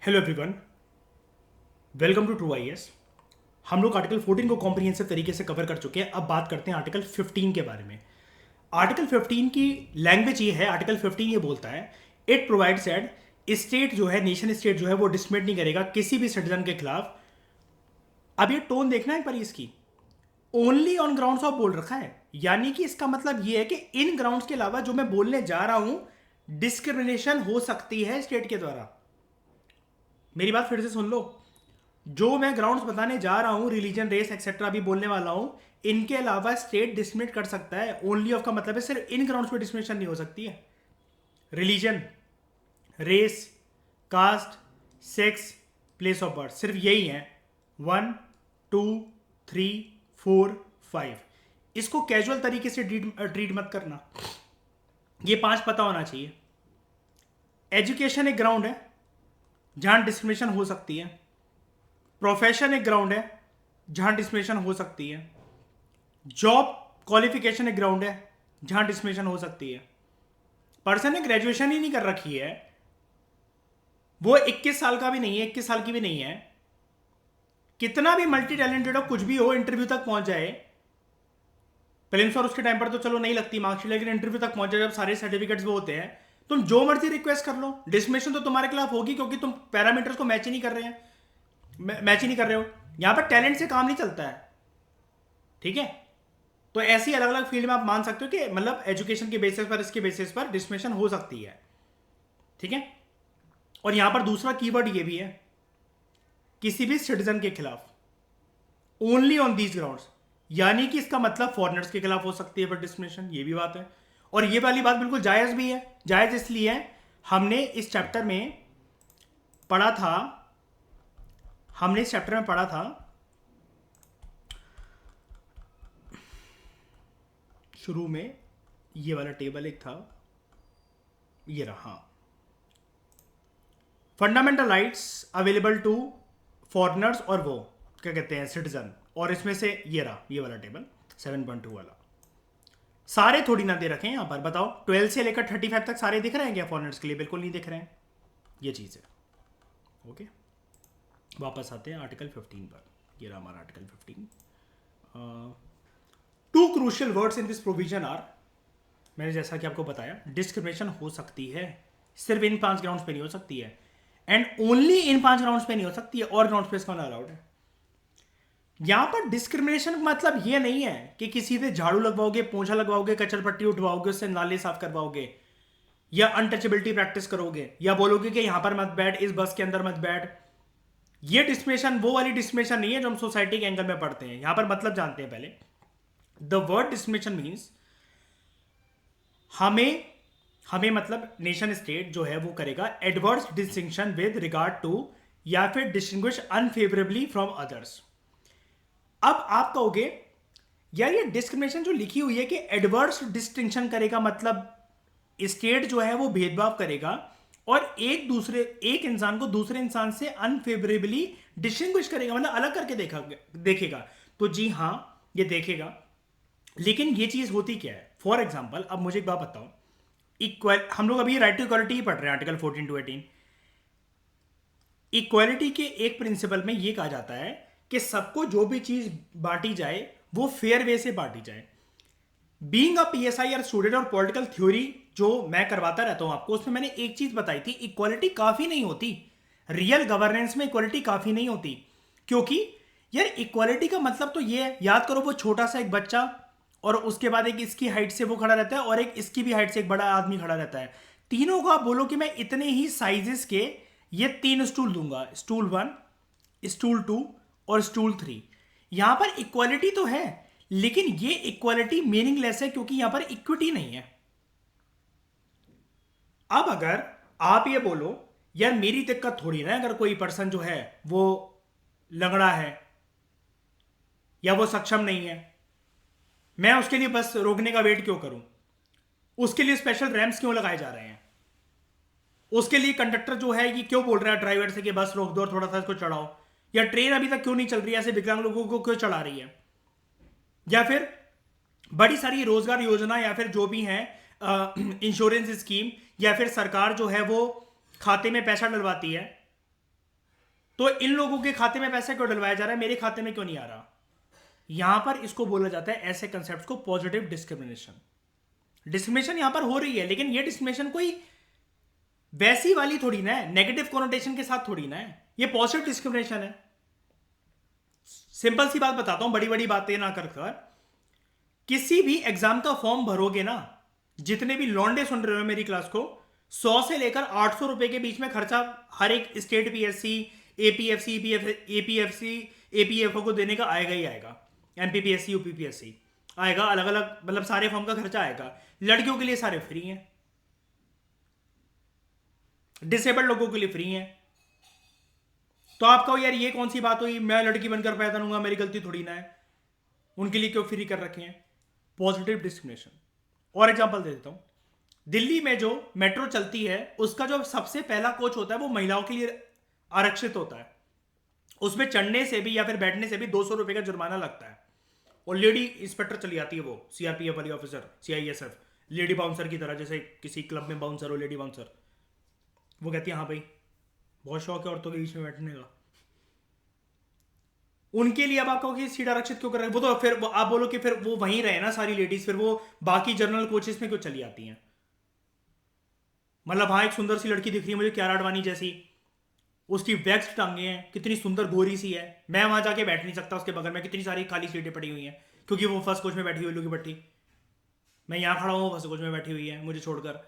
Hello everyone, welcome to true IAS. हम लोग article 14 को कॉम्प्रिहेंसिव तरीके से कवर कर चुके हैं। अब बात करते हैं आर्टिकल 15 के बारे में। आर्टिकल 15 की लैंग्वेज ये है, आर्टिकल 15 ये बोलता है इट प्रोवाइड्स एड स्टेट जो है, नेशन स्टेट जो है वो डिस्क्रिमिनेट नहीं करेगा किसी भी सिटीजन के खिलाफ। अब ये टोन देखना है एक बार इसकी, ओनली ऑन ग्राउंड्स ऑफ बोल रखा है, यानी कि इसका मतलब ये है कि इन ग्राउंड्स के अलावा जो मैं बोलने जा रहा हूं डिस्क्रिमिनेशन हो सकती है स्टेट के द्वारा। मेरी बात फिर से सुन लो, जो मैं ग्राउंड्स बताने जा रहा हूं, रिलीजन, रेस एक्सेट्रा भी बोलने वाला हूं, इनके अलावा स्टेट डिस्क्रिमिनेट कर सकता है। ओनली ऑफ का मतलब है सिर्फ इन ग्राउंड्स पे डिस्क्रिमिनेशन नहीं हो सकती है। Religion, race, caste, sex, place of birth, सिर्फ यही है। 1, 2, 3, 4, 5। इसको कैजुअल तरीके से ट्रीट मत करना, ये 5 पता होना चाहिए। एजुकेशन एक ग्राउंड है जहां डिस्क्रिमिनेशन हो सकती है। प्रोफेशन एक ग्राउंड है जहां डिस्क्रिमिनेशन हो सकती है। जॉब क्वालिफिकेशन एक ग्राउंड है जहां डिस्क्रिमिनेशन हो सकती है। पर्सन ने ग्रेजुएशन ही नहीं कर रखी है, वो 21 साल का भी नहीं है, 21 साल की भी नहीं है, कितना भी मल्टी टैलेंटेड हो, कुछ भी हो, इंटरव्यू तक पहुंच जाए, प्रिलिम्स और उसके टाइम पर तो चलो नहीं लगती मार्कशीट, लेकिन इंटरव्यू तक पहुंच जाए जब सारे सर्टिफिकेट्स वो होते हैं, तुम जो मर्जी रिक्वेस्ट कर लो, डिस्क्रिमिनेशन तो तुम्हारे खिलाफ होगी क्योंकि तुम पैरामीटर्स को मैच ही नहीं कर रहे हैं, मैच ही नहीं कर रहे हो। यहां पर टैलेंट से काम नहीं चलता है, ठीक है। तो ऐसी अलग अलग फील्ड में आप मान सकते हो कि मतलब एजुकेशन के बेसिस पर, इसके बेसिस पर डिस्क्रिमिनेशन हो सकती है, ठीक है। और यहां पर दूसरा कीवर्ड ये भी है, किसी भी सिटीजन के खिलाफ, ओनली ऑन दीज ग्राउंड्स, यानी कि इसका मतलब फॉरेनर्स के खिलाफ हो सकती है पर डिस्क्रिमिनेशन, ये भी बात है। और ये वाली बात बिल्कुल जायज भी है। जायज इसलिए है, हमने इस चैप्टर में पढ़ा था शुरू में, ये वाला टेबल एक था, ये रहा, fundamental rights available to foreigners और वो क्या कहते हैं सिटीजन, और इसमें से ये रहा, ये वाला टेबल 7.2 वाला। सारे थोड़ी ना दे रखे हैं यहां पर, बताओ 12 से लेकर 35 तक सारे दिख रहे हैं क्या फॉरेनर्स के लिए? बिल्कुल नहीं दिख रहे हैं, ये चीज़ है। ओके, वापस आते हैं आर्टिकल 15 पर। ये रहा हमारा article 15। Two crucial words in this provision are, मैंने जैसा कि आपको बताया, डिस्क्रिमिनेशन हो सकती है, सिर्फ इन 5 ग्राउंड्स पे नहीं हो सकती है, एंड ओनली इन 5 ग्राउंड्स पे नहीं हो सकती है, और ग्राउंड्स पे इसका अलाउड है। यहां पर डिस्क्रिमिनेशन मतलब ये नहीं है कि किसी से झाड़ू लगवाओगे, पोंछा लगवाओगे, कचर पट्टी उठवाओगे, उससे नाले साफ करवाओगे, या अनटचेबिलिटी प्रैक्टिस करोगे, या बोलोगे कि यहां पर मत बैठ, इस बस के अंदर मत बैठ। ये डिस्क्रिमिनेशन वो वाली डिस्क्रिमिनेशन नहीं है जो हम सोसाइटी के एंगल में पढ़ते हैं। यहां पर मतलब जानते हैं पहले। द वर्ड डिस्क्रिमिनेशन मीन्स, हमें मतलब नेशन स्टेट जो है वो करेगा adverse distinction with regard to, या फिर डिस्टिंग्विश अनफेवरेबली फ्रॉम अदर्स। अब आप कहोगे यार ये डिस्क्रिमिनेशन जो लिखी हुई है कि एडवर्स डिस्टिंक्शन करेगा, मतलब स्टेट जो है वो भेदभाव करेगा और एक इंसान को दूसरे इंसान से अनफेवरेबली डिस्टिंग्विश करेगा, मतलब अलग करके देखेगा। तो जी हाँ, ये देखेगा, लेकिन ये चीज होती क्या है? फॉर एग्जाम्पल, अब मुझे एक बात बताओ, हम लोग अभी राइट टू इक्वालिटी ही पढ़ रहे हैं, आर्टिकल 14 to 18। इक्वालिटी के एक प्रिंसिपल में यह कहा जाता है कि सबको जो भी चीज बांटी जाए वो फेयर वे से बांटी जाए। बीइंग अ पीएसआई स्टूडेंट और पॉलिटिकल थ्योरी जो मैं करवाता रहता हूं आपको, उसमें मैंने एक चीज बताई थी, इक्वालिटी काफी नहीं होती, रियल गवर्नेंस में इक्वालिटी काफी नहीं होती। क्योंकि यार इक्वालिटी का मतलब तो ये है, याद करो वो छोटा सा एक बच्चा, और उसके बाद एक इसकी हाइट से वो खड़ा रहता है, और एक इसकी भी हाइट से एक बड़ा आदमी खड़ा रहता है। तीनों को आप बोलो कि मैं इतने ही साइजेस के ये 3 स्टूल दूंगा, स्टूल 1, स्टूल 2 और स्टूल 3। यहां पर इक्वालिटी तो है, लेकिन ये इक्वालिटी मीनिंगलेस है क्योंकि यहां पर इक्विटी नहीं है। अब अगर आप ये बोलो यार मेरी दिक्कत थोड़ी ना, अगर कोई पर्सन जो है वो लंगड़ा है या वो सक्षम नहीं है, मैं उसके लिए बस रोकने का वेट क्यों करूं? उसके लिए स्पेशल रैम्प्स क्यों लगाए जा रहे हैं? उसके लिए कंडक्टर जो है ये क्यों बोल रहा है ड्राइवर से कि बस रोक दो और थोड़ा सा इसको चढ़ाओ? या ट्रेन अभी तक क्यों नहीं चल रही है, ऐसे विकलांग लोगों को क्यों चढ़ा रही है? या फिर बड़ी सारी रोजगार योजना या फिर जो भी है इंश्योरेंस स्कीम, या फिर सरकार जो है वो खाते में पैसा डलवाती है, तो इन लोगों के खाते में पैसा क्यों डलवाया जा रहा है, मेरे खाते में क्यों नहीं आ रहा। यहां पर इसको बोला जाता है, ऐसे कंसेप्ट को, पॉजिटिव डिस्क्रिमिनेशन। डिस्क्रिमिनेशन यहां पर हो रही है, लेकिन ये डिस्क्रिमिनेशन कोई वैसी वाली थोड़ी ना है, नेगेटिव कोनोटेशन के साथ थोड़ी ना है, ये पॉजिटिव डिस्क्रिमिनेशन है। सिंपल सी बात बताता हूं, बड़ी बड़ी बातें ना कर कर, किसी भी एग्जाम का फॉर्म भरोगे ना, जितने भी लॉन्डे सुन रहे हो मेरी क्लास को, 100 से लेकर 800 रुपए के बीच में खर्चा हर एक स्टेट पीएससी, एपीएफसी, एपीएफसी, एपीएफओ को देने का आएगा ही आएगा। एमपीपीएससी, यूपीपीएससी आएगा, अलग अलग, मतलब सारे फॉर्म का खर्चा आएगा। लड़कियों के लिए सारे फ्री हैं, डिसेबल्ड लोगों के लिए फ्री हैं। तो आप कहो यार ये कौन सी बात हुई, मैं लड़की बनकर पैदा लूंगा, मेरी गलती थोड़ी ना है, उनके लिए क्यों फ्री कर रखे हैं। Positive discrimination. और एग्जांपल दे देता हूं, दिल्ली में जो मेट्रो चलती है उसका जो सबसे पहला कोच होता है वो महिलाओं के लिए आरक्षित होता है। उसमें चढ़ने से भी या फिर बैठने से भी 200 रुपए का जुर्माना लगता है। और लेडी इंस्पेक्टर चली आती है, वो सीआरपीएफ वाली ऑफिसर, सीआईएसएफ, लेडी बाउंसर की तरह, जैसे किसी क्लब में बाउंसर हो, लेडी बाउंसर। वो कहती है हाँ भाई बहुत शौक है औरतों के बीच में बैठने का। उनके लिए अब आप कहोगे सीट आरक्षित क्यों कर रहे हैं, वो तो फिर आप बोलो कि फिर वो वहीं रहे ना सारी लेडीज, फिर वो बाकी जनरल कोचेस में क्यों चली आती हैं। मतलब हाँ एक सुंदर सी लड़की दिख रही है मुझे, क्यारा आडवाणी जैसी, उसकी वैक्स टांगे हैं, कितनी सुंदर गोरी सी है, मैं वहां जाके बैठ नहीं सकता उसके बगल में, कितनी सारी खाली सीटें पड़ी हुई हैं, क्योंकि वो फर्स्ट कोच में बैठी हुई लोगी भट्टी, मैं यहां खड़ा हूं, फर्स्ट कोच में बैठी हुई है मुझे छोड़कर।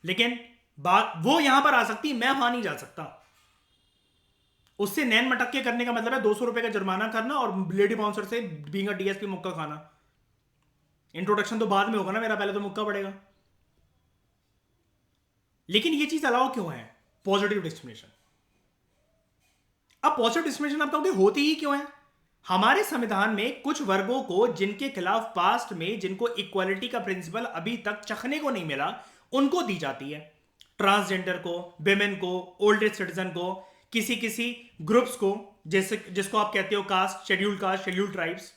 लेकिन बात वो यहां पर आ सकती, मैं वहां नहीं जा सकता। उससे नैन मटक के करने का मतलब है 200 रुपए का जुर्माना करना और लेडी बाउंसर से बीइंग अ डीएसपी मुक्का खाना। इंट्रोडक्शन तो बाद में होगा ना मेरा, पहले तो मुक्का पड़ेगा। लेकिन ये चीज अलाउ क्यों है, पॉजिटिव डिस्क्रिमिनेशन। अब पॉजिटिव डिस्क्रिमिनेशन आप कहोगे होती ही क्यों है। हमारे संविधान में कुछ वर्गों को, जिनके खिलाफ पास्ट में जिनको इक्वालिटी का प्रिंसिपल अभी तक चखने को नहीं मिला, उनको दी जाती है। ट्रांसजेंडर को, विमेन को, ओल्ड एज सिटीजन को, किसी किसी ग्रुप्स को, जैसे जिसको आप कहते हो कास्ट, शेड्यूल्ड ट्राइब्स,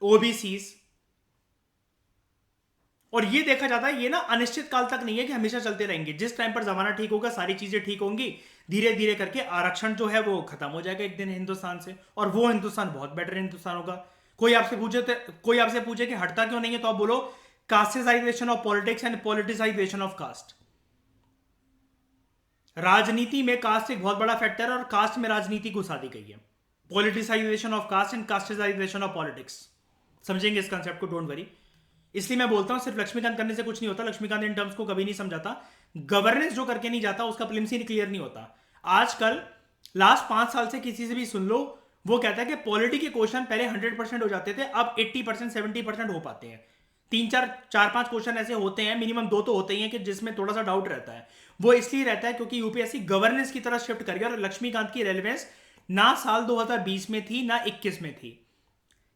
ओबीसीज। और ये देखा जाता है ये ना अनिश्चित काल तक नहीं है कि हमेशा चलते रहेंगे। जिस टाइम पर जमाना ठीक होगा, सारी चीजें ठीक होंगी, धीरे धीरे करके आरक्षण जो है वो खत्म हो जाएगा एक दिन हिंदुस्तान से, और वो हिंदुस्तान बहुत बेटर हिंदुस्तान होगा। कोई आपसे पूछे कि हटता क्यों नहीं है, तो आप बोलो casteisation of politics and politicisation of caste. राजनीति में कास्ट एक बहुत बड़ा फैक्टर है और कास्ट में राजनीति घुसा दी गई है। Politicisation of caste and casteisation of politics, समझेंगे इस कंसेप्ट को, डोंट वरी। इसलिए मैं बोलता हूं सिर्फ लक्ष्मीकांत करने से कुछ नहीं होता। लक्ष्मीकांत इन टर्म्स को कभी नहीं समझाता। गवर्नेंस जो करके नहीं जाता उसका प्रीलिम्स ही क्लियर नहीं होता। आजकल लास्ट 5 साल से किसी से भी सुन लो, वो कहता है कि पॉलिटी के क्वेश्चन पहले 100% हो जाते थे, अब 80% 70% हो पाते हैं। 3 4 5 क्वेश्चन ऐसे होते हैं, मिनिमम 2 तो होते ही हैं कि जिसमें थोड़ा सा डाउट रहता है। वो इसलिए रहता है क्योंकि यूपीएससी गवर्नेंस की तरह शिफ्ट कर गया, और लक्ष्मीकांत की रेलेवेंस ना साल 2020 में थी ना 21 में थी।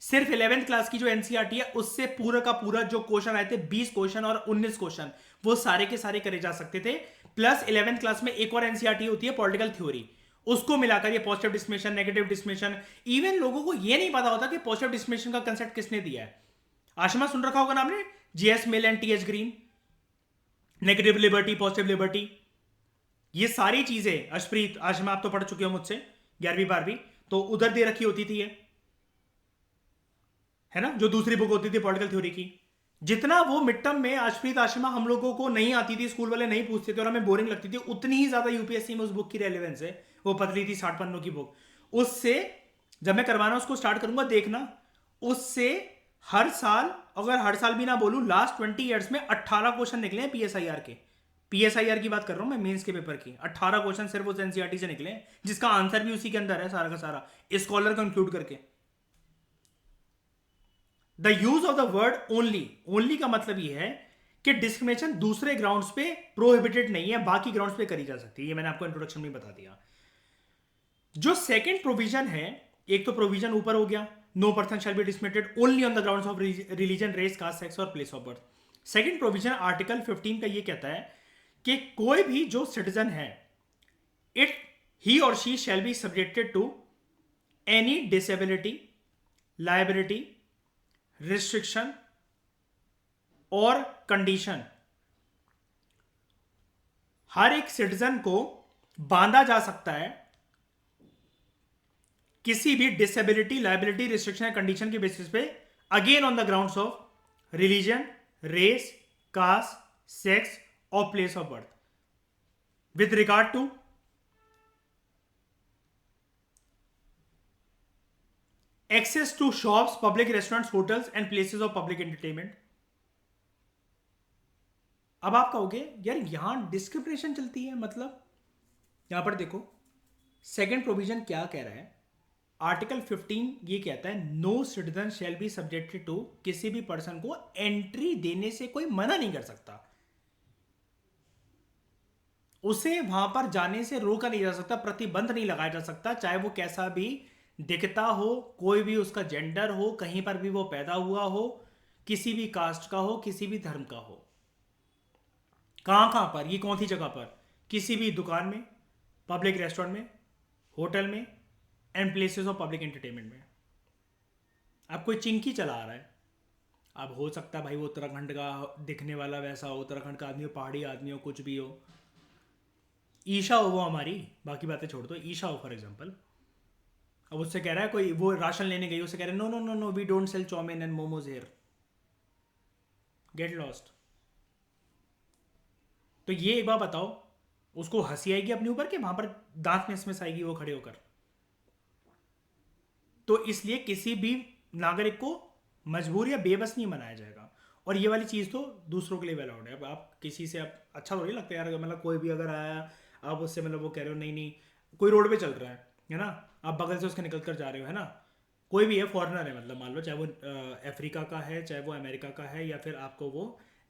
सिर्फ 11th क्लास की जो एनसीईआरटी है उससे पूरा का पूरा जो क्वेश्चन आए थे, 20 क्वेश्चन और 19 क्वेश्चन, वो सारे के सारे करे जा सकते थे। प्लस 11th क्लास में एक और एनसीईआरटी होती है पॉलिटिकल थ्योरी, उसको मिलाकर ये positive discrimination, negative discrimination. Even लोगों को ये नहीं पता होता कि पॉजिटिव डिस्क्रिमिनेशन का कंसेप्ट किसने दिया है। आशमा सुन रखा होगा ना आपने, GS Mill and TH Green, negative liberty, positive liberty, ये सारी चीजें। अशप्रीत, आशमा आप तो पढ़ चुके हो मुझसे 11वीं 12वीं, तो उधर दे रखी होती थी ये, है ना, जो दूसरी बुक होती थी पॉलिटिकल थ्योरी की। जितना वो मिड टर्म में अशप्रीत, आशिमा हम लोगों को नहीं आती थी, स्कूल वाले नहीं पूछते थे और हमें बोरिंग लगती थी, उतनी ही ज्यादा यूपीएससी में उस बुक की रेलेवेंस है। वो पतली थी 60 पन्नों की बुक। उससे जब मैं करवाना उसको स्टार्ट करूंगा देखना, उससे हर साल, अगर हर साल भी ना बोलूं, लास्ट 20 ईयर्स में 18 क्वेश्चन निकले हैं पीएसआईआर के। पीएसआईआर की बात कर रहा हूं मैं, मेंस के पेपर की। 18 क्वेश्चन सिर्फ उस एनसीईआरटी से निकले, जिसका आंसर भी उसी के अंदर है सारा का सारा, स्कॉलर को इंक्लूड करके। The use of the word only, only का मतलब यह है कि डिस्क्रिमिनेशन दूसरे ग्राउंड्स पे प्रोहिबिटेड नहीं है, बाकी ग्राउंड्स पे करी जा सकती है। ये मैंने आपको इंट्रोडक्शन में बता दिया। जो सेकंड प्रोविजन है, एक तो प्रोविजन ऊपर हो गया, no person shall be discriminated only on the grounds of religion, race, caste, sex और place of birth. Second provision article 15 का ये कहता है कि कोई भी जो सिटीजन है, इट ही और she shall be subjected to any disability, liability, restriction और कंडीशन। हर एक सिटीजन को बांधा जा सकता है किसी भी डिसेबिलिटी, लाइबिलिटी, रिस्ट्रिक्शन या कंडीशन के बेसिस पे, again on the grounds of religion, race, caste, sex और place of birth, with regard to access to shops, public restaurants, hotels and places of public entertainment. अब आप कहोगे यार यहां discrimination चलती है, मतलब यहां पर देखो सेकंड प्रोविजन क्या कह रहा है। आर्टिकल 15 ये कहता है no citizen shall be subjected to, किसी भी पर्सन को एंट्री देने से कोई मना नहीं कर सकता, उसे वहां पर जाने से रोका नहीं जा सकता, प्रतिबंध नहीं लगाया जा सकता, चाहे वो कैसा भी दिखता हो, कोई भी उसका जेंडर हो, कहीं पर भी वो पैदा हुआ हो, किसी भी कास्ट का हो, किसी भी धर्म का हो। कहां पर, ये कौन सी जगह पर? किसी भी दुकान में, पब्लिक रेस्टोरेंट में, होटल में and places of public entertainment में। अब कोई चिंकी चला आ रहा है, अब हो सकता है भाई वो उत्तराखंड का दिखने वाला वैसा हो, उत्तराखंड का आदमी हो, पहाड़ी आदमी हो, कुछ भी हो, ईशा हो वो हमारी, बाकी बातें छोड़ दो, ईशा हो फॉर एग्जाम्पल। अब उससे कह रहा है कोई, वो राशन लेने गई, उससे कह रहे हैं no no no no we don't sell chowmein and momos here, get lost. तो ये एक बार बताओ, उसको हंसी आएगी अपने ऊपर कि वहां पर दांत में स्मिस आएगी वो खड़े होकर? तो इसलिए किसी भी नागरिक को मजबूर या बेबस नहीं बनाया जाएगा। और ये वाली चीज़ तो दूसरों के लिए वेल आउट है। अब आप किसी से, आप अच्छा थोड़ी लगता है यार, मतलब कोई भी अगर आया, आप उससे मतलब वो कह रहे हो नहीं नहीं, कोई रोड पे चल रहा है ना, आप बगल से उसके निकल कर जा रहे हो, है ना, कोई भी है, फॉरेनर है, मतलब मान लो चाहे वो अफ्रीका का है, चाहे वो अमेरिका का है, या फिर आपको वो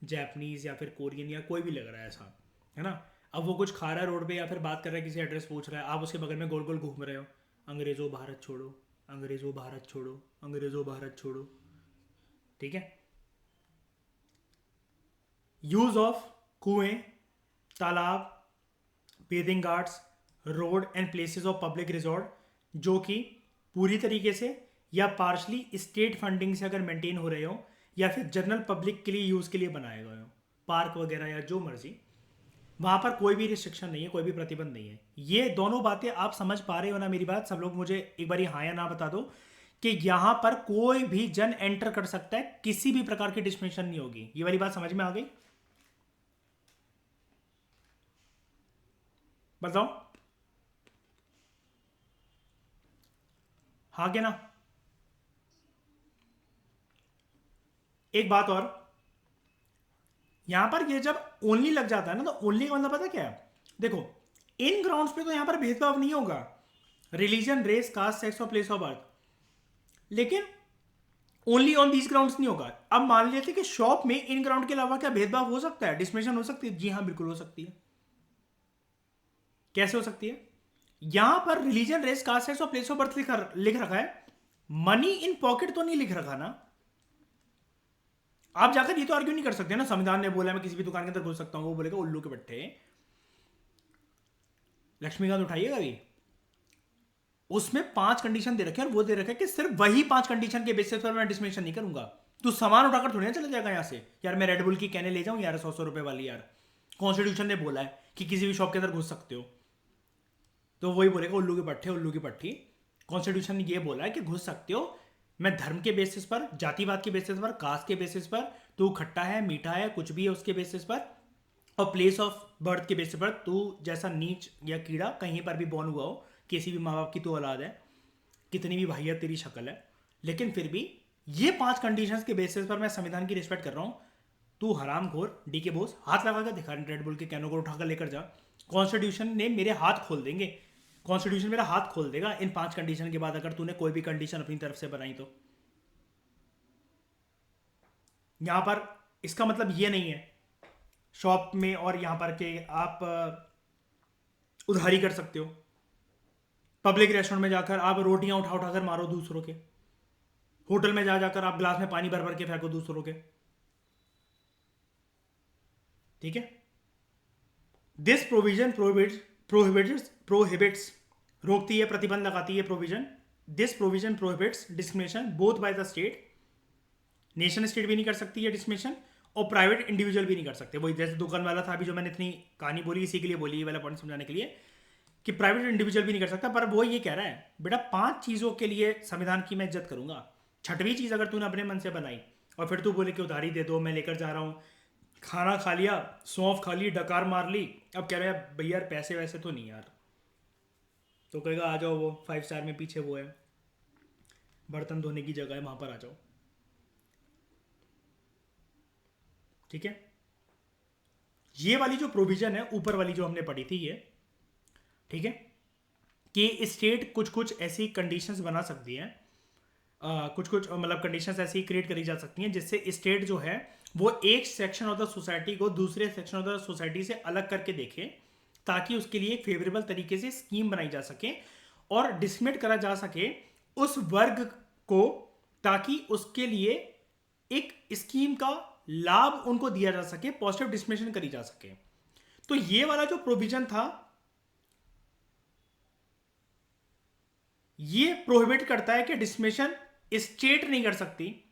जैपनीज या फिर कोरियन या कोई भी लग रहा है ऐसा, है ना। अब वो कुछ खा रहा है रोड पे या फिर बात कर रहा है, किसी एड्रेस पूछ रहा है, आप उसके बगल में गोल गोल घूम रहे हो, अंग्रेज़ों भारत छोड़ो, अंग्रेज़ों भारत छोड़ो, अंग्रेज़ों भारत छोड़ो, ठीक है। यूज ऑफ कुएं, तालाब, bathing guards, road and places of public resort जो कि पूरी तरीके से या पार्शली स्टेट फंडिंग से अगर मेंटेन हो रहे हो या फिर जनरल पब्लिक के लिए यूज़ के लिए बनाए गए हो, पार्क वगैरह या जो मर्जी, वहां पर कोई भी रिस्ट्रिक्शन नहीं है, कोई भी प्रतिबंध नहीं है। ये दोनों बातें आप समझ पा रहे हो ना मेरी बात? सब लोग मुझे एक बार हाँ या ना बता दो कि यहां पर कोई भी जन एंटर कर सकता है, किसी भी प्रकार की डिस्क्रिमिनेशन नहीं होगी। ये वाली बात समझ में आ गई? बताओ हाँ क्या ना? एक बात और, यहां पर ये जब ओनली लग जाता है ना, तो ओनली का मतलब पता क्या है? देखो इन ग्राउंड्स पे तो यहां पर भेदभाव नहीं होगा, रिलीजन, रेस, कास्ट, सेक्स और प्लेस ऑफ बर्थ, लेकिन ओनली ऑन दीज ग्राउंड्स नहीं होगा। अब मान लेते कि शॉप में इन ग्राउंड के अलावा क्या भेदभाव हो सकता है, डिस्क्रिमिनेशन हो सकती है? जी हाँ बिल्कुल हो सकती है। कैसे हो सकती है? यहां पर रिलीजन, रेस, कास्ट, सेक्स और प्लेस ऑफ बर्थ लिख रखा है, मनी इन पॉकेट तो नहीं लिख रखा ना। आप जाकर ये तो आर्ग्यू नहीं कर सकते ना, संविधान ने बोला मैं किसी भी दुकान के अंदर घुस सकता हूं, वो बोलेगा उल्लू के बट्टे, लक्ष्मीकांत उठाइएगा अभी, उसमें 5 कंडीशन दे रखे हैं और वो दे रखा है कि सिर्फ वही 5 कंडीशन के बेसिस पर मैं डिस्क्रिमिनेशन नहीं करूंगा। तू सामान उठाकर थोड़ी ना चला जाएगा यहां से, यार मैं रेडबुल की कहने ले जाऊं यार 100 रुपए वाली, यार कॉन्स्टिट्यूशन ने बोला है कि किसी भी शॉप के अंदर घुस सकते हो, तो वही बोलेगा उल्लू की पट्टे, उल्लू की पट्टी। कॉन्स्टिट्यूशन ने ये बोला है कि घुस सकते हो, मैं धर्म के बेसिस पर, जातिवाद के बेसिस पर, कास्ट के बेसिस पर, तू खट्टा है, मीठा है, कुछ भी है उसके बेसिस पर, और प्लेस ऑफ बर्थ के बेसिस पर, तू जैसा नीच या कीड़ा कहीं पर भी बॉर्न हुआ हो, किसी भी माँ बाप की तू औलाद है, कितनी भी वाहियत तेरी शक्ल है, लेकिन फिर भी ये 5 कंडीशंस के बेसिस पर मैं संविधान की रिस्पेक्ट कर रहा हूँ। तू हराम घोर डी के बोस, हाथ लगा कर दिखा, रेडबुल के कैनों को उठाकर लेकर जा, कॉन्स्टिट्यूशन ने मेरे हाथ खोल देंगे, कॉन्स्टिट्यूशन मेरा हाथ खोल देगा इन 5 कंडीशन के बाद, अगर तूने कोई भी कंडीशन अपनी तरफ से बनाई तो। यहां पर इसका मतलब ये नहीं है शॉप में और यहां पर के आप उधारी कर सकते हो, पब्लिक रेस्टोरेंट में जाकर आप रोटियां उठा उठाकर मारो दूसरों के, होटल में जा जाकर आप ग्लास में पानी भर भर के फेंको दूसरों के, ठीक है। दिस प्रोविजन प्रोहिबिट्स रोकती है, प्रतिबंध लगाती है provision. This provision prohibits discrimination both bye the state, nation state भी नहीं कर सकती है डिस्क्रिमिनेशन, और प्राइवेट इंडिविजुअल भी नहीं कर सकते। वही जैसे दुकान वाला था अभी जो मैंने इतनी कहानी बोली, इसी के लिए बोली, ये वाला पॉइंट समझाने के लिए कि प्राइवेट इंडिविजुअल भी नहीं कर सकता, पर वो ये कह रहा है बेटा 5 चीज़ों के लिए संविधान की मैं इज्जत करूंगा, 6वीं चीज़ अगर तूने अपने मन से बनाई और फिर तू बोले कि उधारी दे दो, मैं लेकर जा रहा हूँ, खाना खा लिया, सौंफ खा ली, डकार मार ली, अब कह रहे हैं भैया पैसे वैसे तो नहीं यार, तो कहेगा आ जाओ, वो 5 स्टार में पीछे वो है, बर्तन धोने की जगह है, वहां पर आ जाओ। ठीक है, ये वाली जो प्रोविजन है ऊपर वाली जो हमने पढ़ी थी ये, ठीक है, कि स्टेट कुछ कुछ ऐसी कंडीशंस बना सकती है, कुछ कुछ मतलब कंडीशंस ऐसी क्रिएट करी जा सकती हैं जिससे स्टेट जो है वो एक सेक्शन ऑफ द सोसाइटी को दूसरे सेक्शन ऑफ द सोसाइटी से अलग करके देखे, ताकि उसके लिए एक फेवरेबल तरीके से स्कीम बनाई जा सके और डिस्क्रिमिनेट करा जा सके उस वर्ग को, ताकि उसके लिए एक स्कीम का लाभ उनको दिया जा सके, पॉजिटिव डिस्क्रिमिनेशन करी जा सके। तो ये वाला जो प्रोविजन था ये प्रोहिबिट करता है कि डिस्क्रिमिनेशन स्टेट नहीं कर सकती,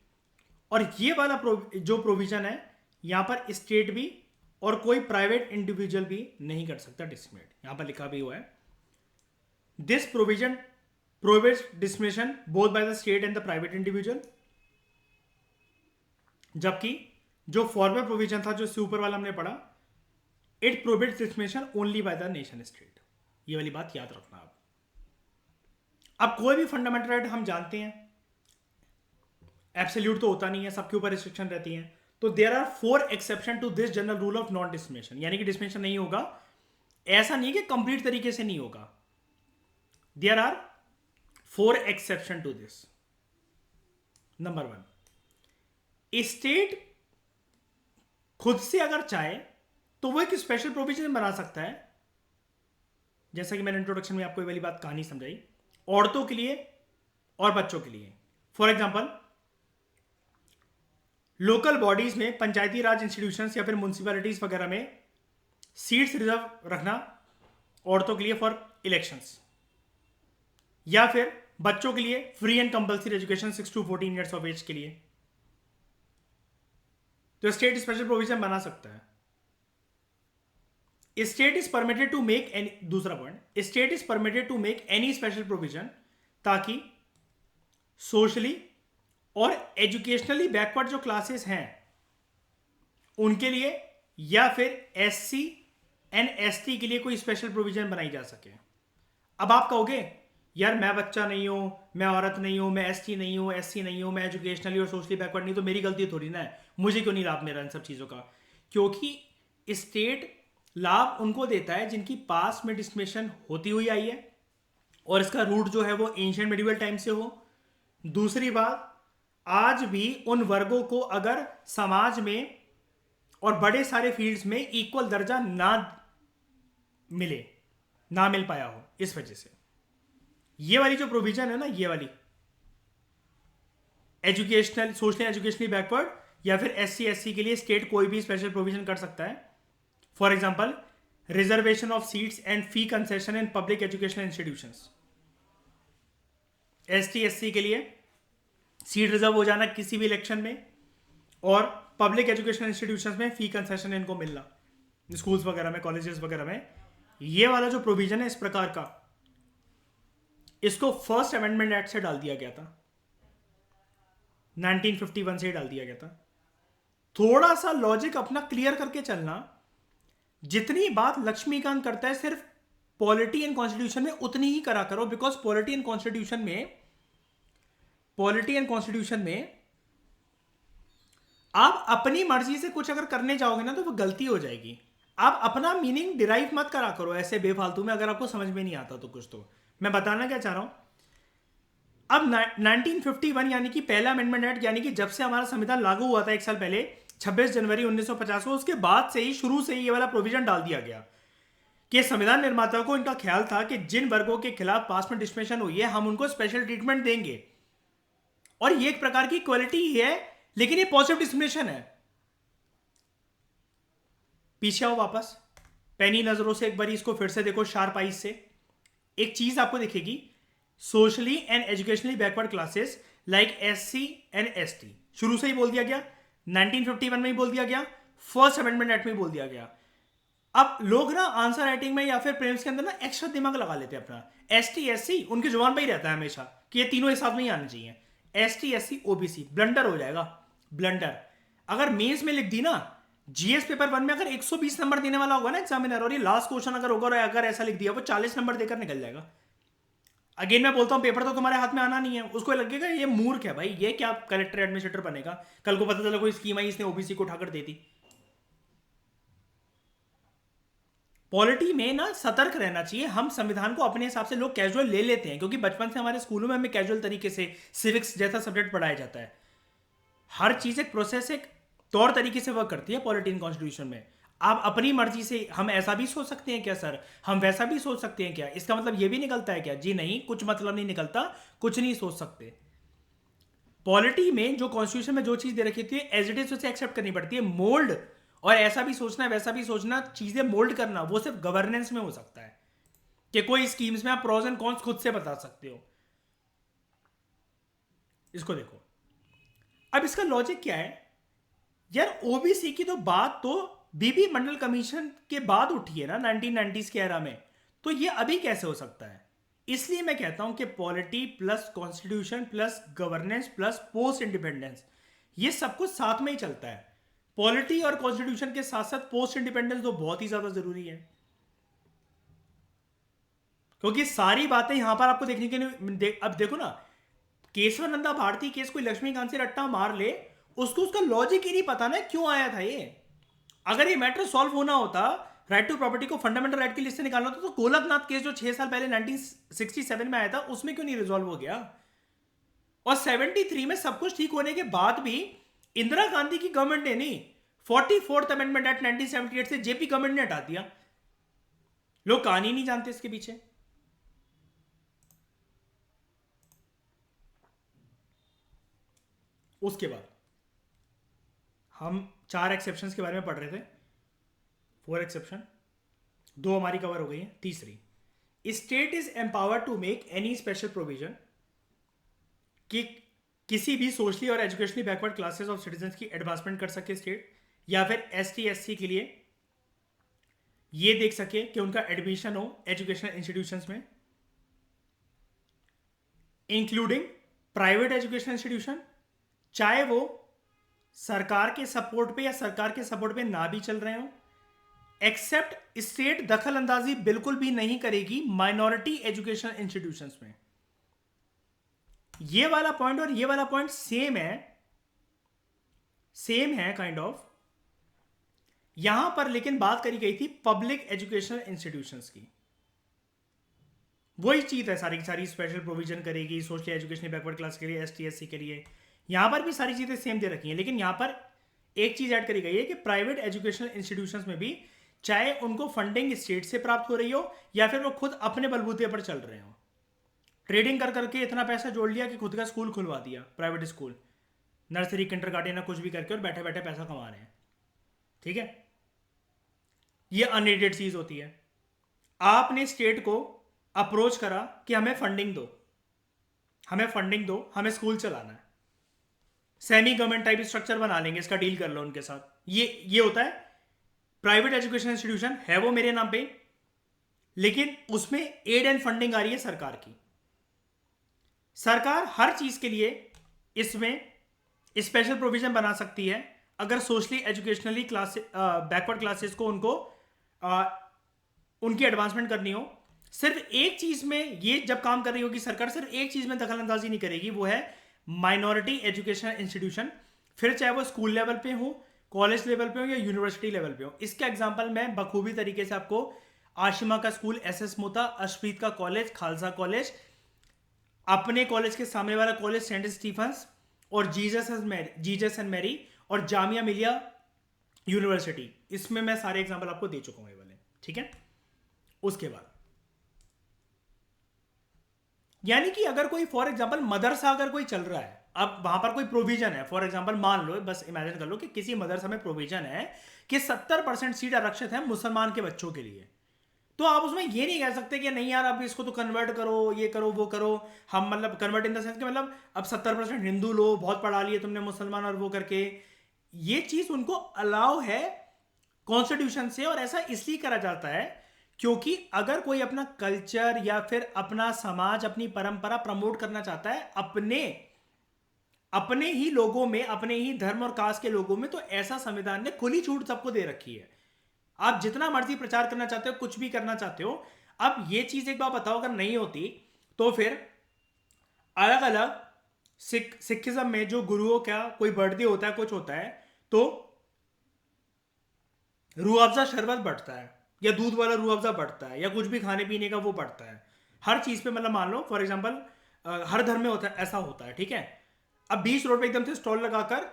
और ये वाला जो प्रोविजन है यहां पर स्टेट भी और कोई प्राइवेट इंडिविजुअल भी नहीं कर सकता डिस्क्रिमिनेट। यहां पर लिखा भी हुआ है this provision prohibits discrimination both bye the state and the private individual, जबकि जो फॉरवर्ड प्रोविजन था जो इससे ऊपर वाला हमने पढ़ा, it prohibits discrimination only by the nation state. ये वाली बात याद रखना आप। अब कोई भी फंडामेंटल राइट हम जानते हैं एब्सोल्यूट तो होता नहीं है, सबके ऊपर रिस्ट्रिक्शन रहती है, तो there are 4 exception to this general rule of non discrimination, यानी कि डिस्क्रिमिनेशन नहीं होगा, ऐसा नहीं कि कंप्लीट तरीके से नहीं होगा, there are 4 exception to this. Number 1, state खुद से अगर चाहे तो वो एक स्पेशल प्रोविजन बना सकता है, जैसा कि मैंने इंट्रोडक्शन में आपको ये वाली बात कहानी समझाई, औरतों के लिए और बच्चों के लिए। फॉर एग्जाम्पल लोकल बॉडीज में, पंचायती राज इंस्टीट्यूशंस या फिर म्यूनिसिपैलिटीज वगैरह में सीट्स रिजर्व रखना औरतों के लिए फॉर इलेक्शंस, या फिर बच्चों के लिए free and compulsory education 6 to 14 years of age के लिए, तो स्टेट स्पेशल प्रोविजन बना सकता है। State is permitted to make any, दूसरा point, state is permitted to make any special provision ताकि सोशली और एजुकेशनली बैकवर्ड जो क्लासेस हैं उनके लिए या फिर एससी एंड एसटी के लिए कोई स्पेशल प्रोविजन बनाई जा सके। अब आप कहोगे यार मैं बच्चा नहीं हूं, मैं औरत नहीं हूं, मैं एसटी नहीं हूं, एससी नहीं हूं, मैं एजुकेशनली और सोशली बैकवर्ड नहीं, तो मेरी गलती थोड़ी ना है, मुझे क्यों नहीं लाभ मिल रहा इन सब चीज़ों का? क्योंकि स्टेट लाभ उनको देता है जिनकी पास में डिस्क्रिमिनेशन होती हुई आई है और इसका रूट जो है वो एंशिएंट मिडिवल टाइम से हो। दूसरी बात, आज भी उन वर्गों को अगर समाज में और बड़े सारे फील्ड्स में इक्वल दर्जा ना मिल पाया हो, इस वजह से ये वाली जो प्रोविजन है ना, ये वाली एजुकेशनल, सोशली एजुकेशनली बैकवर्ड या फिर एससी एससी के लिए स्टेट कोई भी स्पेशल प्रोविजन कर सकता है। For example reservation of seats and fee concession in public educational institutions, ST SC के लिए सीट रिजर्व हो जाना किसी भी इलेक्शन में, और पब्लिक एजुकेशनल इंस्टीट्यूशंस में फी कंसेशन इनको मिलना, स्कूल्स वगैरह में, कॉलेजेस वगैरह में। ये वाला जो प्रोविजन है इस प्रकार का, इसको फर्स्ट अमेंडमेंट एक्ट से डाल दिया गया था, 1951 से डाल दिया गया था। थोड़ा सा लॉजिक अपना क्लियर करके चलना, जितनी बात लक्ष्मीकांत करता है सिर्फ पॉलिटी एंड कॉन्स्टिट्यूशन में उतनी ही करा करो, बिकॉज पॉलिटी एंड कॉन्स्टिट्यूशन में आप अपनी मर्जी से कुछ अगर करने जाओगे ना तो वो गलती हो जाएगी। आप अपना मीनिंग डिराइव मत करा करो ऐसे बेफालतू में, अगर आपको समझ में नहीं आता तो कुछ। तो मैं बताना क्या चाह रहा हूं, अब 1951 यानी कि पहला अमेंडमेंट एक्ट, यानी कि जब से हमारा संविधान लागू हुआ था 1 साल पहले 26 जनवरी 1950 को, उसके बाद से ही शुरू से ही ये वाला प्रोविजन डाल दिया गया कि संविधान निर्माताओं को इनका ख्याल था कि जिन वर्गों के खिलाफ पास में डिस्क्रिमिनेशन हुई है हम उनको स्पेशल ट्रीटमेंट देंगे, और ये एक प्रकार की इक्वालिटी ही है, लेकिन ये पॉजिटिव डिस्क्रिमिनेशन है। पीछे आओ वापस, पैनी नजरों से एक बार इसको फिर से देखो, शार्प आइज से। एक चीज आपको दिखेगी, socially and educationally backward classes like SC and ST, शुरू से ही बोल दिया गया, 1951 में ही बोल दिया गया, फर्स्ट अमेंडमेंट एक्ट में बोल दिया गया। अब लोग ना आंसर राइटिंग में या फिर प्रीलिम्स के अंदर ना एक्स्ट्रा दिमाग लगा लेते हैं अपना। एस टी एस सी उनकी जुबान पे ही रहता है हमेशा कि ये तीनों एक साथ में ही आने चाहिए। S T S C OBC blunder हो जाएगा, ब्लंडर। अगर मेंस में लिख दी ना, जीएस पेपर वन में अगर 120 नंबर देने वाला होगा ना एग्जामिनर, और ये लास्ट क्वेश्चन अगर होगा और अगर ऐसा लिख दिया, वो 40 नंबर देकर निकल जाएगा। अगेन मैं बोलता हूँ, पेपर तो तुम्हारे हाथ में आना नहीं है, उसको लगेगा ये मूर्ख है भाई, ये क्या कलेक्टर एडमिनिस्ट्रेटर बनेगा, कल को पता चला कोई स्कीम आई इसने ओबीसी को उठाकर दे दी। पॉलिटी में ना सतर्क रहना चाहिए। हम संविधान को अपने हिसाब से लोग कैजुअल ले लेते हैं, क्योंकि बचपन से हमारे स्कूलों में हमें कैजुअल तरीके से सिविक्स जैसा सब्जेक्ट पढ़ाया जाता है। हर चीज एक प्रोसेस, एक तौर तरीके से वर्क करती है पॉलिटी इन कॉन्स्टिट्यूशन में। आप अपनी मर्जी से, हम ऐसा भी सोच सकते हैं क्या सर, हम वैसा भी सोच सकते हैं क्या, इसका मतलब ये भी निकलता है क्या? जी नहीं, कुछ मतलब नहीं निकलता, कुछ नहीं सोच सकते। पॉलिटी में जो कॉन्स्टिट्यूशन में जो चीज दे रखी थी एज इट इज उसे एक्सेप्ट करनी पड़ती है। मोल्ड और ऐसा भी सोचना वैसा भी सोचना, चीजें मोल्ड करना, वो सिर्फ गवर्नेंस में हो सकता है कि कोई स्कीम्स में आप प्रोज एंड कॉन्स खुद से बता सकते हो। इसको देखो, अब इसका लॉजिक क्या है यार? ओबीसी की तो बात तो बीबी मंडल कमीशन के बाद उठी है ना, 1990s के एरा में, तो ये अभी कैसे हो सकता है? इसलिए मैं कहता हूं कि polity plus constitution plus governance plus post independence, ये सब कुछ साथ में ही चलता है। पॉलिटी और कॉन्स्टिट्यूशन के साथ साथ पोस्ट इंडिपेंडेंस तो बहुत ही ज्यादा जरूरी है, क्योंकि सारी बातें यहां पर आपको देखने के लिए अब देखो ना, केशवानंदा भारती केस कोई लक्ष्मीकांत से रट्टा मार ले, उसको उसका लॉजिक ही नहीं पता ना क्यों आया था ये। अगर ये मैटर सॉल्व होना होता, राइट टू प्रॉपर्टी को फंडामेंटल राइट की लिस्ट से निकालना होता, तो गोलकनाथ केस जो 6 साल पहले 1967 में आया था, उसमें क्यों नहीं रिजॉल्व हो गया? और 73 में सब कुछ ठीक होने के बाद भी इंदिरा गांधी की गवर्नमेंट ने नहीं, 44th अमेंडमेंट एक्ट 1978 से जेपी गवर्नमेंट ने हटा दिया। लोग कहानी नहीं जानते इसके पीछे। उसके बाद हम 4 एक्सेप्शंस के बारे में पढ़ रहे थे, 4 एक्सेप्शन, 2 हमारी कवर हो गई है। तीसरी, state is empowered to make any special provision कि किसी भी सोशली और educationally backward classes of citizen की एडवांसमेंट कर सके स्टेट, या फिर एसटी एससी के लिए ये देख सके कि उनका एडमिशन हो एजुकेशनल इंस्टीट्यूशंस में, इंक्लूडिंग प्राइवेट एजुकेशनल इंस्टीट्यूशन, चाहे वो सरकार के सपोर्ट पे या सरकार के सपोर्ट पे ना भी चल रहे हो। एक्सेप्ट स्टेट दखल अंदाजी बिल्कुल भी नहीं करेगी माइनॉरिटी एजुकेशन इंस्टीट्यूशंस में। ये वाला पॉइंट और ये वाला पॉइंट सेम है, सेम है काइंड ऑफ। यहां पर लेकिन बात करी गई थी पब्लिक एजुकेशनल इंस्टीट्यूशंस की, वही चीज है सारी की सारी, स्पेशल प्रोविजन करेगी सोशल एजुकेशन बैकवर्ड क्लास के लिए, एसटी एससी के लिए। यहां पर भी सारी चीजें सेम दे रखी हैं, लेकिन यहां पर एक चीज ऐड करी गई है कि प्राइवेट एजुकेशनल इंस्टीट्यूशंस में भी, चाहे उनको फंडिंग स्टेट से प्राप्त हो रही हो या फिर वो खुद अपने बलबूते पर चल रहे हो, ट्रेडिंग कर करके इतना पैसा जोड़ लिया कि खुद का स्कूल खुलवा दिया, प्राइवेट स्कूल, नर्सरी किंडरगार्टन या कुछ भी करके, और बैठे बैठे पैसा कमा रहे हैं। ठीक है, ये अनएडेड चीज होती है। आपने स्टेट को अप्रोच करा कि हमें फंडिंग दो, हमें फंडिंग दो, हमें स्कूल चलाना है, सेमी गवर्नमेंट टाइप स्ट्रक्चर बना लेंगे, इसका डील कर लो उनके साथ। ये होता है प्राइवेट एजुकेशन इंस्टीट्यूशन, है वो मेरे नाम पे, लेकिन उसमें एड एंड फंडिंग आ रही है सरकार की। सरकार हर चीज के लिए इसमें स्पेशल प्रोविजन बना सकती है अगर socially educationally class backward classes को उनकी एडवांसमेंट करनी हो। सिर्फ एक चीज में ये जब काम कर रही होगी सरकार, सिर्फ एक चीज में दखल अंदाजी नहीं करेगी, वो है माइनॉरिटी एजुकेशन इंस्टीट्यूशन, फिर चाहे वो स्कूल लेवल पे हो, कॉलेज लेवल पे हो या यूनिवर्सिटी लेवल पे हो। इसका एग्जांपल मैं बखूबी तरीके से आपको आशिमा का स्कूल, एसएस मोता, अशप्रीत का कॉलेज, खालसा कॉलेज, अपने कॉलेज के सामने वाला कॉलेज सेंट स्टीफेंस, और जीजस एंड मैरी, और जामिया मिलिया यूनिवर्सिटी, इसमें मैं सारे एग्जांपल आपको दे चुका हूं ये वाले। ठीक है, उसके बाद यानी कि अगर कोई फॉर एग्जांपल मदरसा अगर कोई चल रहा है, अब वहां पर कोई प्रोविजन है, फॉर एग्जांपल मान लो, बस इमेजिन कर लो कि किसी मदरसा में प्रोविजन है कि 70% सीट आरक्षित है मुसलमान के बच्चों के लिए, तो आप उसमें ये नहीं कह सकते कि नहीं यार अब इसको तो कन्वर्ट करो, ये करो वो करो। हम मतलब कन्वर्ट इन द सेंस कि मतलब अब 70% हिंदू लो, बहुत पढ़ा लिए तुमने मुसलमान और वो करके, ये चीज उनको अलाउ है कॉन्स्टिट्यूशन से। और ऐसा इसलिए करा जाता है क्योंकि अगर कोई अपना कल्चर या फिर अपना समाज, अपनी परंपरा प्रमोट करना चाहता है अपने ही लोगों में, अपने ही धर्म और कास्ट के लोगों में, तो ऐसा संविधान ने खुली छूट सबको दे रखी है। आप जितना मर्जी प्रचार करना चाहते हो, कुछ भी करना चाहते हो। अब ये चीज एक बार बताओ, अगर नहीं होती तो फिर अलग अलग सिखिज्म में जो गुरुओं का कोई बर्थडे होता है, कुछ होता है, तो रूह अफ़ज़ा शरबत बढ़ता है या दूध वाला रूह अफ़ज़ा बढ़ता है या कुछ भी खाने पीने का वो बढ़ता है हर चीज़ पे। मतलब मान लो फॉर एग्जांपल हर धर्म में होता है, ऐसा होता है, ठीक है। अब 20 रोड पे एकदम से स्टॉल लगाकर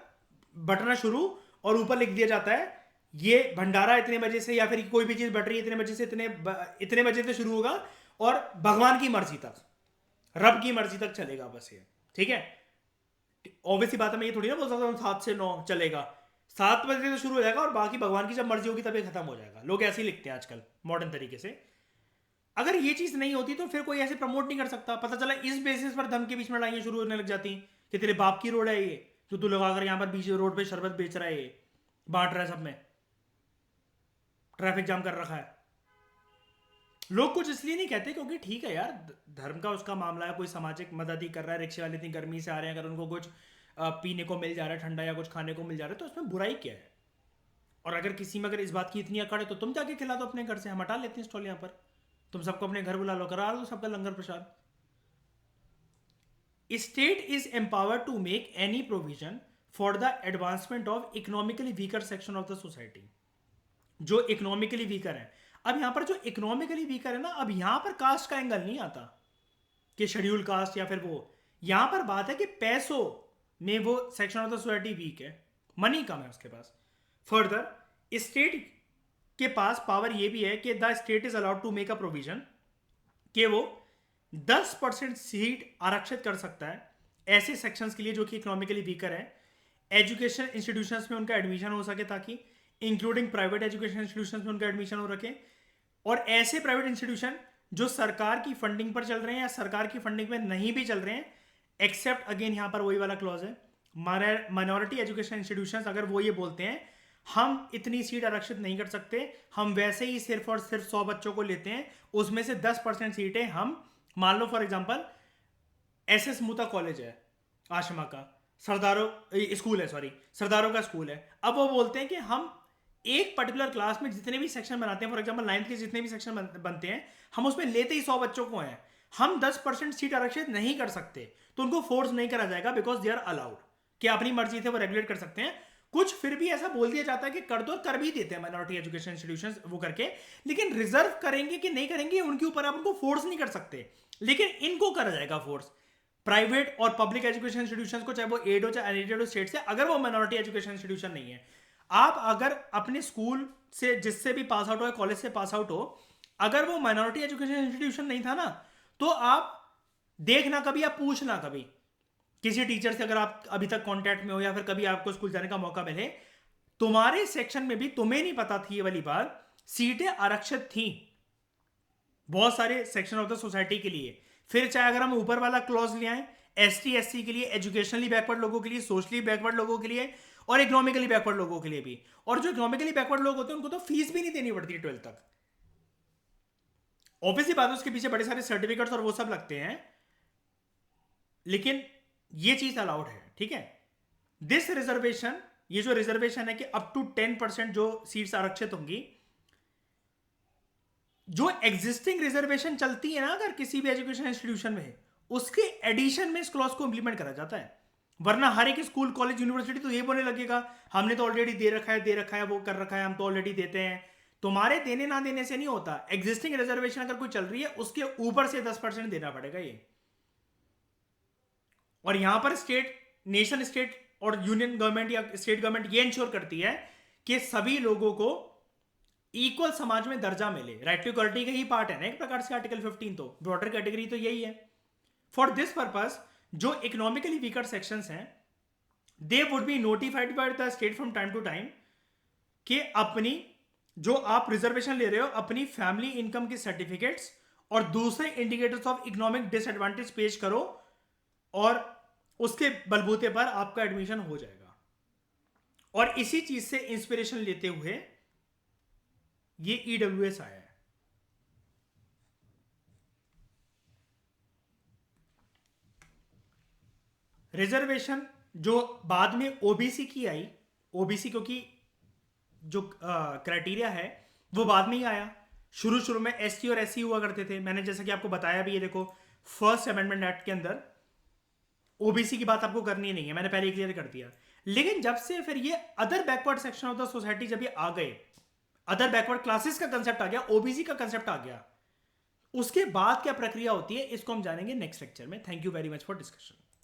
बटना शुरू और ऊपर लिख दिया जाता है ये भंडारा इतने बजे से या फिर कोई भी चीज़ बट रही है इतने बजे से इतने बजे से शुरू होगा और भगवान की मर्जी तक, रब की मर्जी तक चलेगा बस ये, ठीक है। ऑब्वियसली बात है, मैं ये थोड़ी ना बोल सकता हूँ 7 से 9 चलेगा, 7 बजे से शुरू हो जाएगा और बाकी भगवान की जब मर्जी होगी तभी खत्म हो जाएगा। लोग ऐसे ही लिखते हैं आजकल मॉडर्न तरीके से। अगर ये चीज नहीं होती तो फिर कोई ऐसे प्रमोट नहीं कर सकता। पता चला इस बेसिस पर धर्म के बीच में लड़ाइयां शुरू होने लग जाती कि तेरे बाप की रोड है ये, जो तू लगाकर यहाँ पर बीच रोड पे शरबत बेच रहा है, ये बांट रहा है, सब में ट्रैफिक जाम कर रखा है। लोग कुछ इसलिए नहीं कहते क्योंकि ठीक है यार, धर्म का उसका मामला है, कोई सामाजिक मदद ही कर रहा है, रिक्शे वाले इतनी गर्मी से आ रहे हैं, अगर उनको कुछ पीने को मिल जा रहा है ठंडा या कुछ खाने को मिल जा रहा है तो उसमें बुराई क्या है। और अगर किसी में अगर इस बात की इतनी अकड़ है तो तुम जाके खिला दो अपने घर से, हम हटा लेते हैं स्टॉल यहाँ पर, तुम सबको अपने घर बुला लो, करा लो सबका langar prasad. State is empowered to make any provision for the advancement of economically weaker section of the society. जो इकोनॉमिकली वीकर है, अब यहां पर जो इकोनॉमिकली वीकर है ना, अब यहां पर कास्ट का एंगल नहीं आता कि शेड्यूल कास्ट या फिर वो, यहां पर बात है कि पैसों में वो section of the society weak है, मनी कम है उसके पास। फर्दर स्टेट के पास पावर ये भी है कि the state is allowed to make a provision कि वो 10% सीट आरक्षित कर सकता है ऐसे सेक्शंस के लिए जो कि इकोनॉमिकली वीकर है, एजुकेशन इंस्टीट्यूशंस में उनका एडमिशन हो सके, ताकि इंक्लूडिंग प्राइवेट एजुकेशन इंस्टीट्यूशंस में उनका एडमिशन हो रखे। और ऐसे प्राइवेट इंस्टीट्यूशन जो सरकार की फंडिंग पर चल रहे हैं या सरकार की फंडिंग में नहीं भी चल रहे हैं, एक्सेप्ट अगेन यहां पर वही वाला क्लॉज है, माइनॉरिटी एजुकेशन इंस्टीट्यूशंस अगर वो ये बोलते हैं हम इतनी सीट आरक्षित नहीं कर सकते, हम वैसे ही सिर्फ और सिर्फ 100 बच्चों को लेते हैं, उसमें से 10% सीटें हम, मान लो फॉर एग्जांपल एसएस मूता कॉलेज है आशमा का, सरदारों स्कूल है, सॉरी सरदारों का स्कूल है। अब वो बोलते हैं कि हम एक पर्टिकुलर क्लास में जितने भी सेक्शन बनाते हैं, फॉर एग्जांपल 9th के जितने भी सेक्शन बनते हैं, हम उसमें लेते ही 100 बच्चों को हैं, हम 10% सीट आरक्षित नहीं कर सकते, तो उनको फोर्स नहीं करा जाएगा बिकॉज दे आर अलाउड, कि अपनी मर्जी से वो रेगुलेट कर सकते हैं। कुछ फिर भी ऐसा बोल दिया जाता है कि कर दो, कर भी देते हैं माइनॉरिटी एजुकेशन इंस्टीट्यूशंस वो करके, लेकिन रिजर्व करेंगे कि नहीं करेंगे उनके ऊपर, आप उनको फोर्स नहीं कर सकते, लेकिन इनको करा जाएगा फोर्स। प्राइवेट और पब्लिक एजुकेशन इंस्टीट्यूशंस को, चाहे वो एड हो चाहे अनएडेड हो स्टेट से, अगर वो माइनॉरिटी एजुकेशन इंस्टीट्यूशन नहीं है, आप अगर अपने स्कूल से जिससे भी पास आउट हो, कॉलेज से पास आउट हो, अगर वो माइनॉरिटी एजुकेशन इंस्टीट्यूशन नहीं था ना, तो आप देखना कभी, आप पूछना कभी किसी टीचर से, अगर आप अभी तक कांटेक्ट में हो या फिर कभी आपको स्कूल जाने का मौका मिले, तुम्हारे सेक्शन में भी तुम्हें नहीं पता थी ये वाली बात, सीटें आरक्षित थी बहुत सारे सेक्शन ऑफ द सोसाइटी के लिए। फिर चाहे अगर हम ऊपर वाला क्लॉज ले आए, एसटी एससी के लिए, एजुकेशनली बैकवर्ड लोगों के लिए, सोशली बैकवर्ड लोगों के लिए और इकोनॉमिकली बैकवर्ड लोगों के लिए भी। और जो इकोनॉमिकली बैकवर्ड लोग होते हैं उनको तो फीस भी नहीं देनी पड़ती 12th तक। ऑब्वियसली बात है उसके पीछे बड़े सारे सर्टिफिकेट्स और वो सब लगते हैं, लेकिन ये चीज अलाउड है, ठीक है। दिस रिजर्वेशन, ये जो रिजर्वेशन है कि अप टू 10% जो सीट्स आरक्षित होंगी, जो एग्जिस्टिंग रिजर्वेशन चलती है ना अगर किसी भी एजुकेशन इंस्टीट्यूशन में, उसके एडिशन में इस क्लॉज को इंप्लीमेंट करा जाता है। वरना हर एक स्कूल कॉलेज यूनिवर्सिटी तो ये बोलने लगेगा हमने तो ऑलरेडी दे रखा है वो कर रखा है, हम तो ऑलरेडी देते हैं। तुम्हारे देने ना देने से नहीं होता, एग्जिस्टिंग रिजर्वेशन अगर कोई चल रही है उसके ऊपर से 10% देना पड़ेगा ये। और यहां पर स्टेट, नेशन स्टेट और यूनियन गवर्नमेंट या स्टेट गवर्नमेंट ये इंश्योर करती है कि सभी लोगों को इक्वल समाज में दर्जा मिले। राइट टू इक्वालिटी का ही पार्ट है ना एक प्रकार से आर्टिकल 15, तो ब्रॉडर कैटेगरी तो यही है। फॉर दिस पर्पस जो इकोनॉमिकली वीकर सेक्शंस हैं, they would be notified by the state from time to time कि अपनी जो आप रिजर्वेशन ले रहे हो, अपनी फैमिली इनकम के सर्टिफिकेट्स और दूसरे इंडिकेटर्स ऑफ इकोनॉमिक डिसएडवांटेज पेश करो और उसके बलबूते पर आपका एडमिशन हो जाएगा। और इसी चीज से इंस्पिरेशन लेते हुए ये ईडब्ल्यूएस आया है। रिजर्वेशन जो बाद में ओबीसी की आई, ओबीसी क्योंकि जो क्राइटेरिया है वो बाद में ही आया। शुरू शुरू में एसटी और एससी हुआ करते थे, मैंने जैसा कि आपको बताया भी, ये देखो फर्स्ट अमेंडमेंट एक्ट के अंदर ओबीसी की बात आपको करनी नहीं है, मैंने पहले क्लियर कर दिया। लेकिन जब से फिर ये other backward section of the society जब ये आ गए, अदर बैकवर्ड क्लासेस का कंसेप्ट आ गया, ओबीसी का कंसेप्ट आ गया, उसके बाद क्या प्रक्रिया होती है इसको हम जानेंगे नेक्स्ट लेक्चर में। Thank you very much for discussion.